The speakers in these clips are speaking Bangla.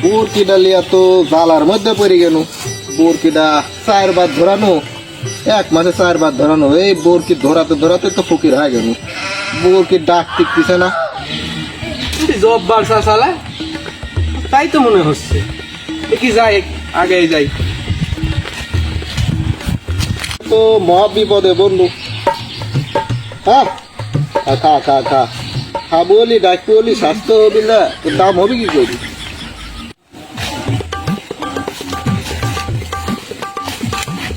বোরকিটা লিয়া তো জালার মধ্যে পড়ে গেল। বোরকিটা 4 বার ধরানো, 1 মাসে 4 বার ধরানো, এই বোরকি ধরাতে ধরাতে তো ফকির হয়ে গেল। বোরকি ডাক টিকতেছে না। জব্বার চালা, তাই তো মনে হচ্ছে। কি যাই, আগে যাই। তো মহা বিপদে বন্ধু। হ্যাঁ, খা খা খা খা বলি ডাক বলি, স্বাস্থ্য হবি না তো দাম হবে কি করি।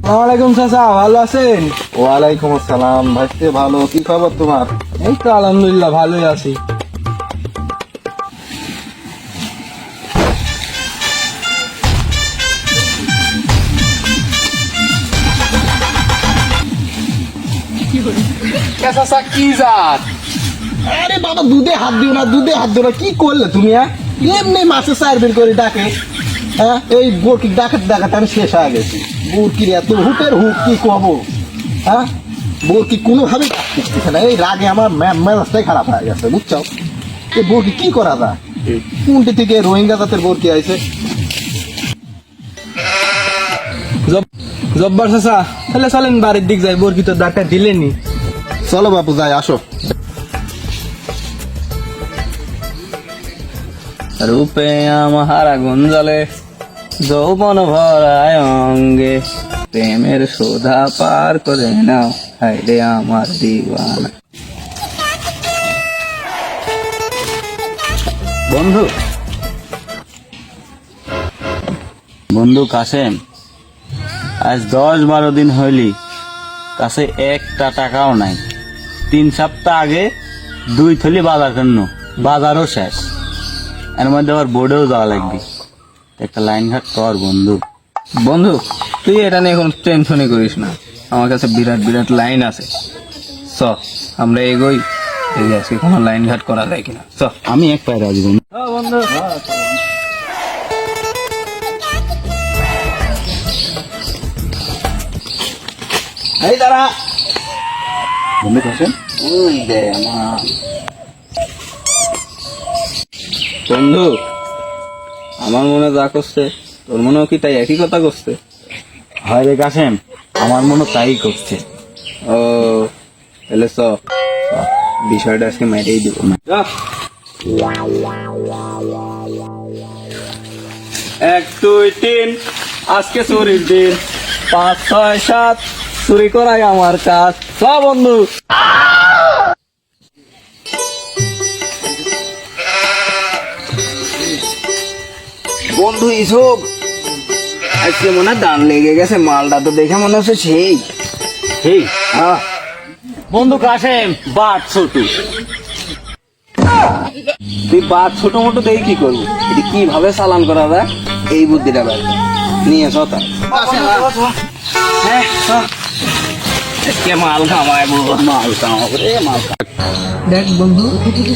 আসসালামাইকুম চাচা, ভালো আছেন? ওয়ালাইকুম আসসালাম। ভাইতে ভালো, কি খবর তোমার? এই তো আলহামদুলিল্লাহ ভালোই আছি। চাচা কি জাত? আরে বাবা, দুধে হাত দিও না, দুধে হাত দিও না। কি করলে তুমি? এমনি মাসে 4 বের করে ডাকে। হ্যাঁ, এই বোরকি ডাকাতে ডাকাতে আমি শেষ হয়ে গেছি। বোরকির এত হুকের হুক, কি কব। হ্যাঁ, বোরকি কোনোভাবে ডাকতেছে না। এই রাগে আমার মেজাজটাই খারাপ হয়ে গেছে, বুঝছো? এই বোরকি কি করা যায়? কোনটি থেকে রোহিঙ্গা জাতের বোরকি আইছে। জব্বার চাচা, তাহলে চলেন বাড়ির দিক যাই, বরকি তো ডাক্তার দিলেনি। চলো বাপু যাই, আসো। রূপে আমার আগুন জ্বলে, যৌবন ভরায় অঙ্গে, প্রেমের সুধা পার করে নাও, হায়রে আমার দিওয়ানা। বন্ধু বন্ধু কাসেম, আজ 10-12 দিন হইলি, কাছে একটা টাকাও নাই। 3 সপ্তাহ আগে 2 থলি বাজার কেন, বাজারও শেষ। এর মধ্যে আবার বোর্ডেও যাওয়া লাগবে। একটা লাইন ঘাট কর বন্ধু। বন্ধু, তুই এটা নিয়ে এখন টেনশনই করিস না, আমার কাছে বিরাট বিরাট লাইন আছে। চ আমরা এগোই, এই আজকে কোনো লাইন ঘাট করা যায় কিনা। চ আমি এক পায়ে রাজি বন্ধু। বন্ধু, এই দাঁড়া। বন্ধু কাসেম, ওই দে আমার বন্ধু, আমার মনে যা করছে তোর মনেও কি তাই একই কথা করছে? হয় রে কাসেম, আমার মনে তাই করছে। ও তাহলে চ, বিষয়টা আজকে মেরেই দিব। 1 2 3, আজকে চুরির দিন। 5 6 7, চুরি করাই আমার কাজ। চ বন্ধু। বন্ধু ইসব আজকে মনে হয় দান লেগে গেছে, মালটা তো দেখে মনে হচ্ছে সেই সেই। বন্ধু কাসেম, বাট ছোট, তুই বাট ছোট মোটো দেখে কি করবো, এটি কিভাবে চালান করা যায় এই বুদ্ধিটা বের কর। নিয়ে সতা মাল খামায়, মাল খামাবো রে, মাল দেখ বন্ধু,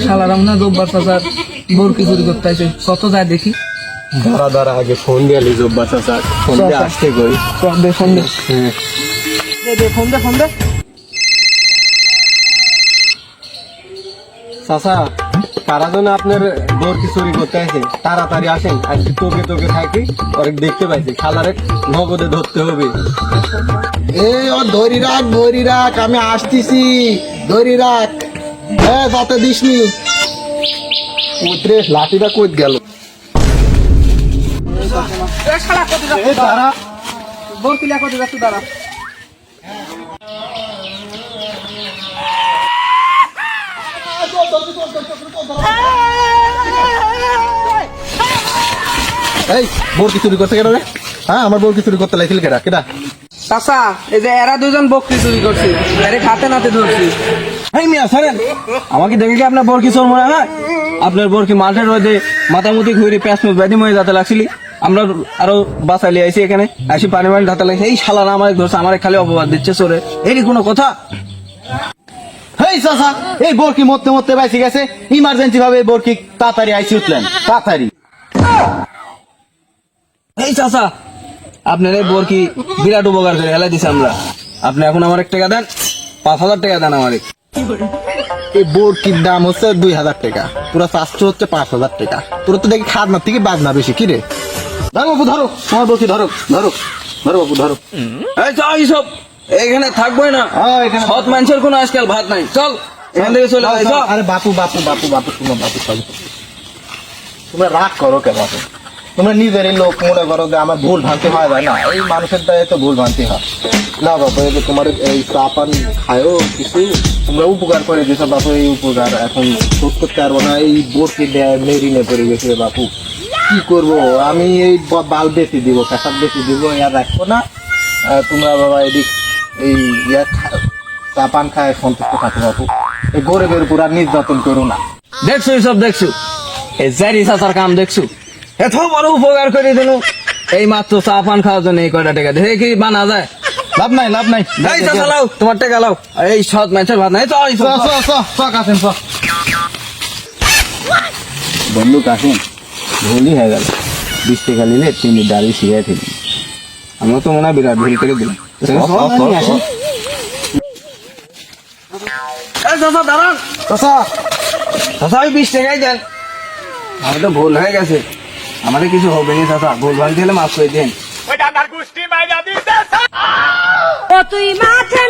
শালার আমরা জব্বার চাচার বরকি চুরি করতে আসে, কত যায় দেখি। দাঁড়া দাঁড়া, আগে ফোন দিয়ে আলি জব্বা চাচা, ফোন দিয়ে আসতে কই। ফোন দে, ফোন দে, দে ফোন দে, ফোন দে। চাচা, কারা যেন আপনার বোরকি চুরি করতে আসে, তাড়াতাড়ি আসেন। আজকে তোকে তোকে থাকি, ওরে দেখতে পাইছি, খালারে নগদে ধরতে হবে। এই ও ধরি রাখ, আমি আসতেছি, ধরি রাখ। হ্যাঁ, যাতে দিসনি। উতরে লাঠিটা কই গেল? এই দাঁড়া, বরকি লেখা কত যাচ্ছে, দাঁড়া। এই বোরকি চুরি করতে কেন রে? হ্যাঁ, আমার বোরকি চুরি করতে লাগছিল কেডা কেডা? চাচা, এই যে এরা দুজন বকরি চুরি করছে, আরে হাতে নাতে ধরছি। এই মিয়া ছাড়েন, আমাকে দেখে কি আপনার বরকি চোর মনে হয়? আপনার বরকি মাঠের রোদে মাথামুতি ঘুরে প্যাঁচ ব্যাধি ময়ে যাতে লাগছিলি, আমরা আরো বাঁচালি আইছি এখানে, আসি পানি পানি ধাতে লাগছে। এই শালারা আমার ধরছে, আমার খালি অপবাদ দিচ্ছে চোরে, এরই কোনো কথা? হেই চাচা, এই বোরকি মরতে মরতে বাইসে গেছে, ইমার্জেন্সি ভাবে এই বোরকি তাড়াতাড়ি আইসি উঠলেন, তাড়াতাড়ি। এই চাচা, আপনার এই বরকি বিরাট উপকার করে হেলাই দিছে আমরা। আপনি এখন আমার 1 টাকা দেন, 5000 টাকা দেন আমারে। এই বোরকির দাম হচ্ছে 2000 টাকা, পুরো 400 হচ্ছে 5000 টাকা। তোর তো দেখি খাজনা থেকে বাজনা বেশি, কি রে? ধরো বাবু ধরো, তোমার বলছি ধরো ধরো ধরো বাবু ধরো। এই চল এইসব এখানে থাকবোই না, এখানে সৎ মানুষের কোনো আজকাল ভাত নাই, চল এখান থেকে চলে যাই। চল। আরে বাপু বাপু বাপু বাপু শুনো বাপু, চলো তোমরা রাগ করো কে বাপু? তোমরা নিজেরই লোক মনে করো যে আমার ভুল ভ্রান্তি হয় যায় না, এই মানুষের দ্বারা তো ভুল ভ্রান্তি হয় না বাপু। এই যে তোমার এই চা পান খায়ও কিছু, তোমরা উপকার করে দিয়েছো বাপু, এই উপকার এখন শোধ করতে পারবো না। এই বোরকি মেরিনে পড়ে গেছে বাপু, কি করবো আমি? এই বাল বেশি দিব, পেশাব বেশি দিব, আর রাখবো না। তোমরা বাবা এদিক এই চা পান খায় সন্তুষ্ট থাকো বাপু, এই গরিবের উপর আর নির্যাতন করো না। দেখছো এইসব, দেখছো এই জারি চাচার কাম, দেখছো এত বড় উপকার করে দিল এই মাত্র চা পান খাওয়ার জন্য এই কয়টা টাকা দেখে কি বানা যায়? লাভ নাই লাভ নাই। এই চাচা লাও, তোমার টাকা লাও, এই সৎ মানুষের ভাত নাই। চল এইসব, চল। কাছেন চ। বন্ধু কাসেম, ভুলই হয়ে গেল, 20 টাকা নিলে 3 দাঁড়িয়ে শিখে দিলি। আমরা তো মনে হয় বিরাট ভুল করে দিলাম। এই চাচা দাঁড়ান, চাচা চাচা ওই 20 টাকাই দেন, আমার তো ভুল হয়ে গেছে, আমাদের কিছু হবে না চাচা, ভুল ভ্রান্তি হলে মাফ করে দিন। ও তুই মাঠে